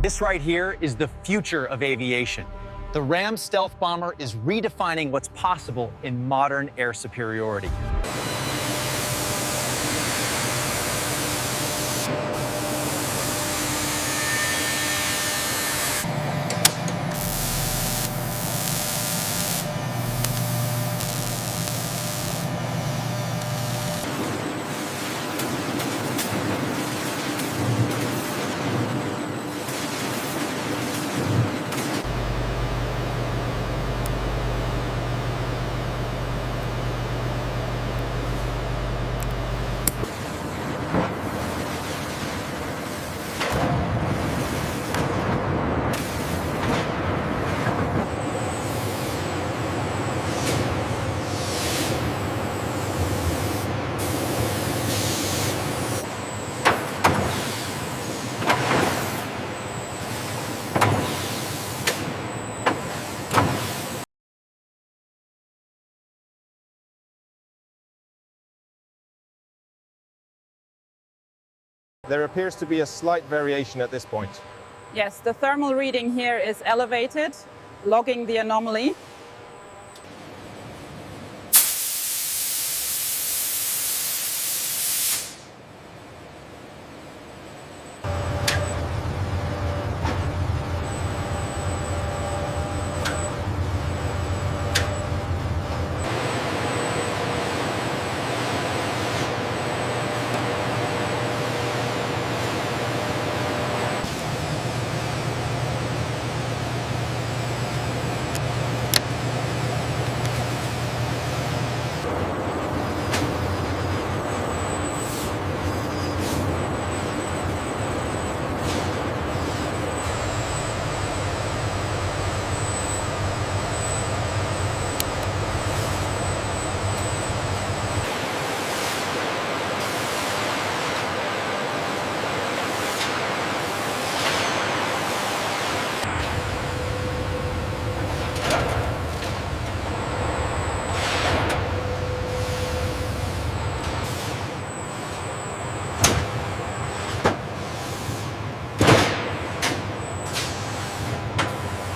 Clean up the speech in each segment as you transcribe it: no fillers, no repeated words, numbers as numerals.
This right here is the future of aviation. The Ram stealth bomber is redefining what's possible in modern air superiority. There appears to be a slight variation at this point. Yes, the thermal reading here is elevated, logging the anomaly.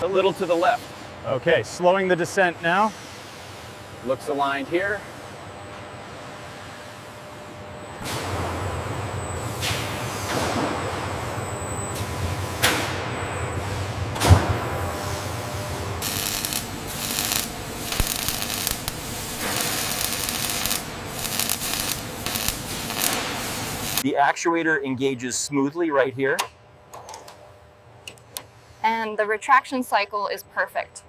A little to the left. Okay, slowing the descent now. Looks aligned here. The actuator engages smoothly right here. And the retraction cycle is perfect.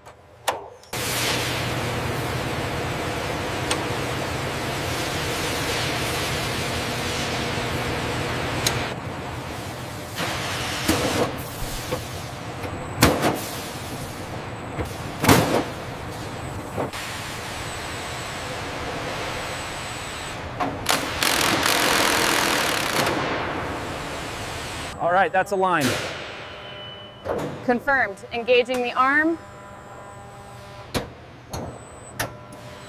All right, that's aligned. Confirmed. Engaging the arm.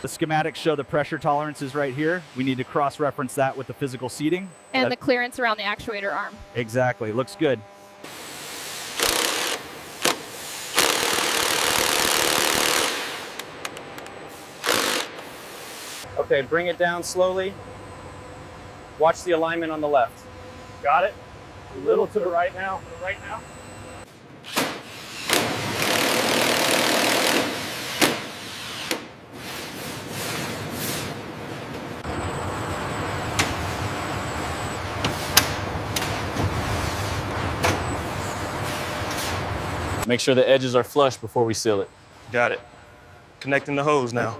The schematics show the pressure tolerances right here. We need to cross-reference that with the physical seating. And the clearance around the actuator arm. Exactly, looks good. Okay, bring it down slowly. Watch the alignment on the left. Got it. A little to the right now. Make sure the edges are flush before we seal it. Got it. Connecting the hose now.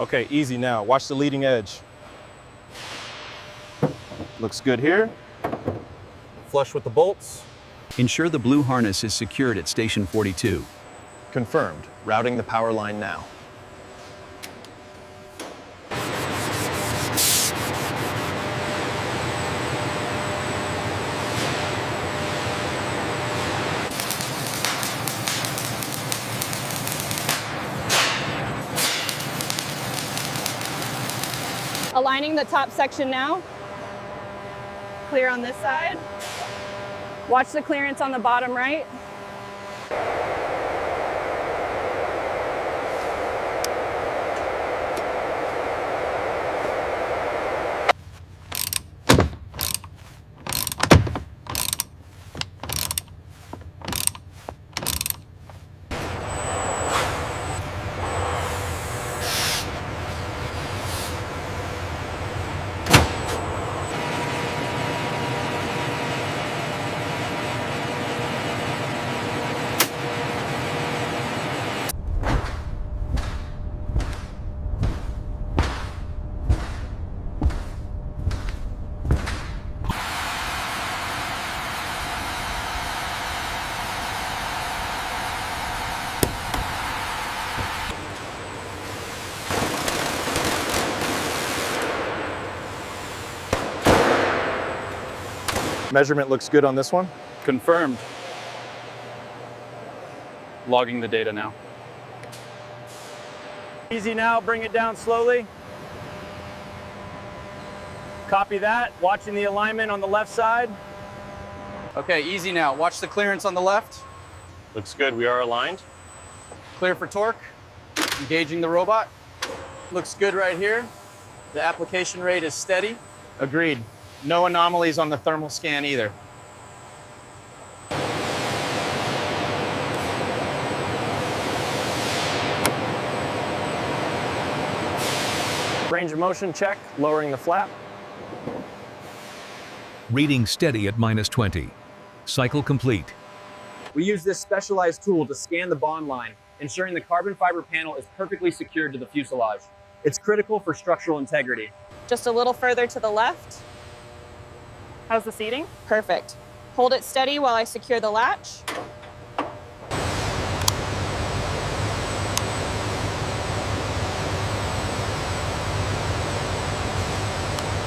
Okay, easy now. Watch the leading edge. Looks good here. Flush with the bolts. Ensure the blue harness is secured at station 42. Confirmed. Routing the power line now. Aligning the top section now. Clear on this side. Watch the clearance on the bottom right. Measurement looks good on this one. Confirmed. Logging the data now. Easy now, bring it down slowly. Copy that, watching the alignment on the left side. Okay, easy now. Watch the clearance on the left. Looks good. We are aligned. Clear for torque. Engaging the robot. Looks good right here. The application rate is steady. Agreed. No anomalies on the thermal scan either. Range of motion check, lowering the flap. Reading steady at -20. Cycle complete. We use this specialized tool to scan the bond line, ensuring the carbon fiber panel is perfectly secured to the fuselage. It's critical for structural integrity. Just a little further to the left. How's the seating? Perfect. Hold it steady while I secure the latch.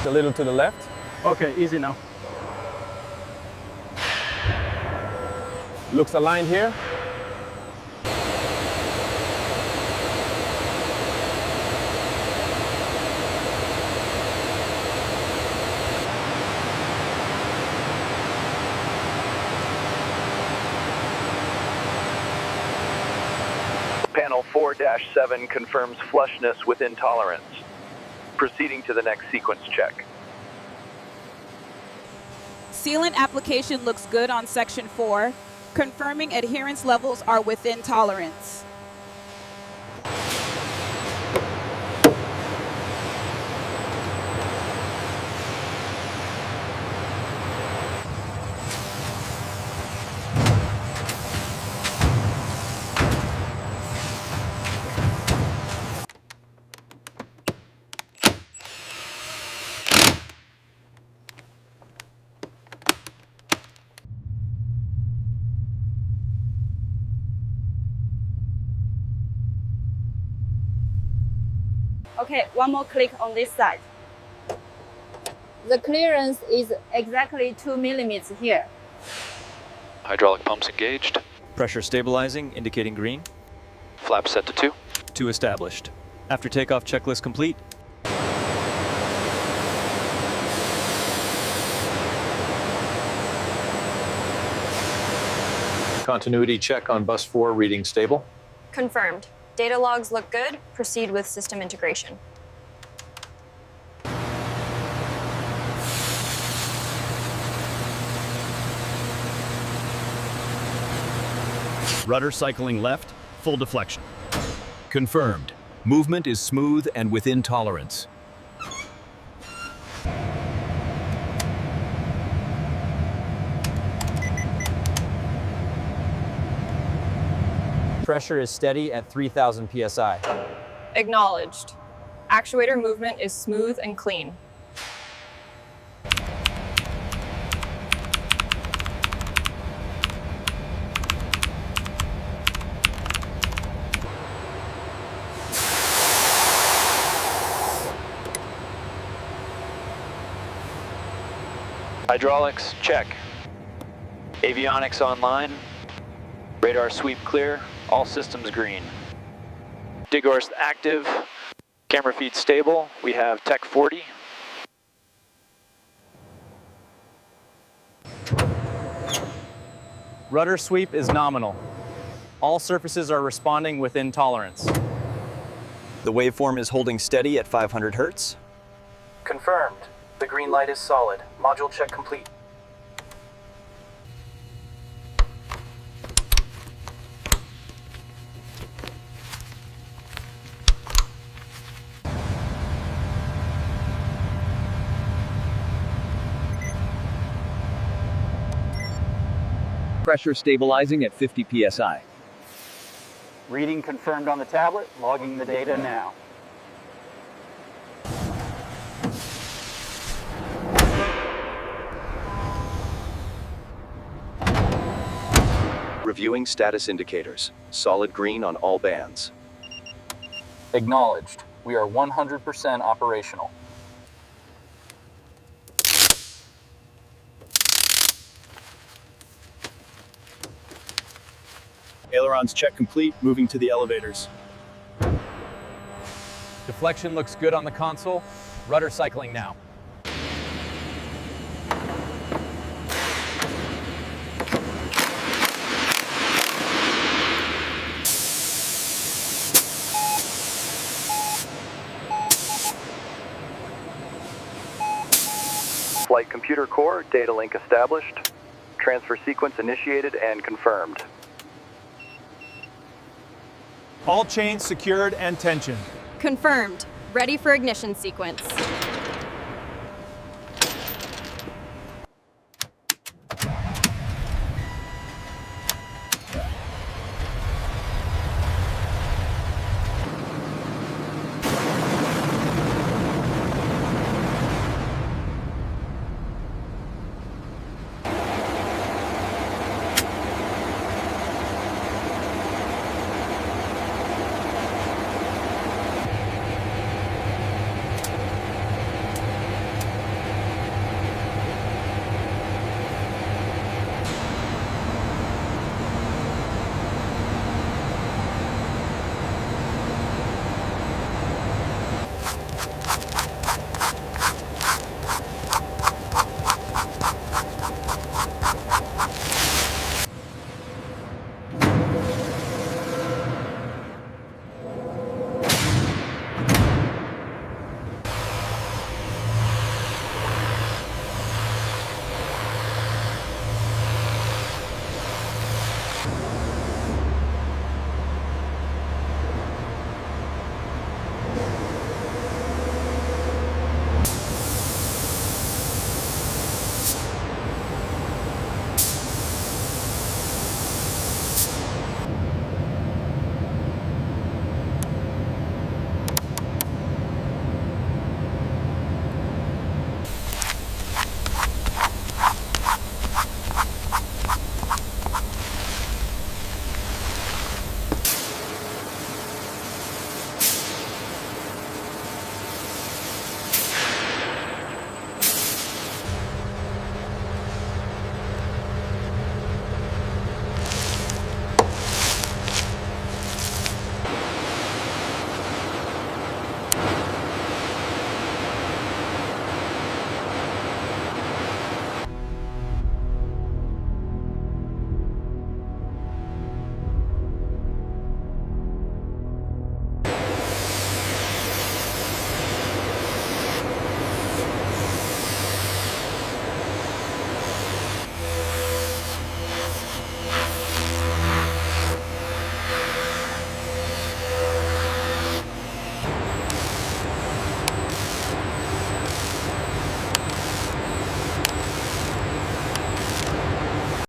A little to the left. Okay, easy now. Looks aligned here. Panel 4-7 confirms flushness within tolerance. Proceeding to the next sequence check. Sealant application looks good on section 4, confirming adherence levels are within tolerance. Okay, one more click on this side. The clearance is exactly 2 millimeters here. Hydraulic pumps engaged. Pressure stabilizing, indicating green. Flap set to 2. 2 established. After takeoff checklist complete. Continuity check on bus 4, reading stable. Confirmed. Data logs look good. Proceed with system integration. Rudder cycling left, full deflection. Confirmed. Movement is smooth and within tolerance. Pressure is steady at 3,000 psi. Acknowledged. Actuator movement is smooth and clean. Hydraulics check. Avionics online. Radar sweep clear. All systems green. Digorst active. Camera feed stable. We have Tech 40. Rudder sweep is nominal. All surfaces are responding within tolerance. The waveform is holding steady at 500 Hertz. Confirmed. The green light is solid. Module check complete. Pressure stabilizing at 50 psi. Reading confirmed on the tablet, logging the data now. Reviewing status indicators. Solid green on all bands. Acknowledged. We are 100% operational. Ailerons check complete, moving to the elevators. Deflection looks good on the console. Rudder cycling now. Flight computer core, data link established. Transfer sequence initiated and confirmed. All chains secured and tensioned. Confirmed. Ready for ignition sequence.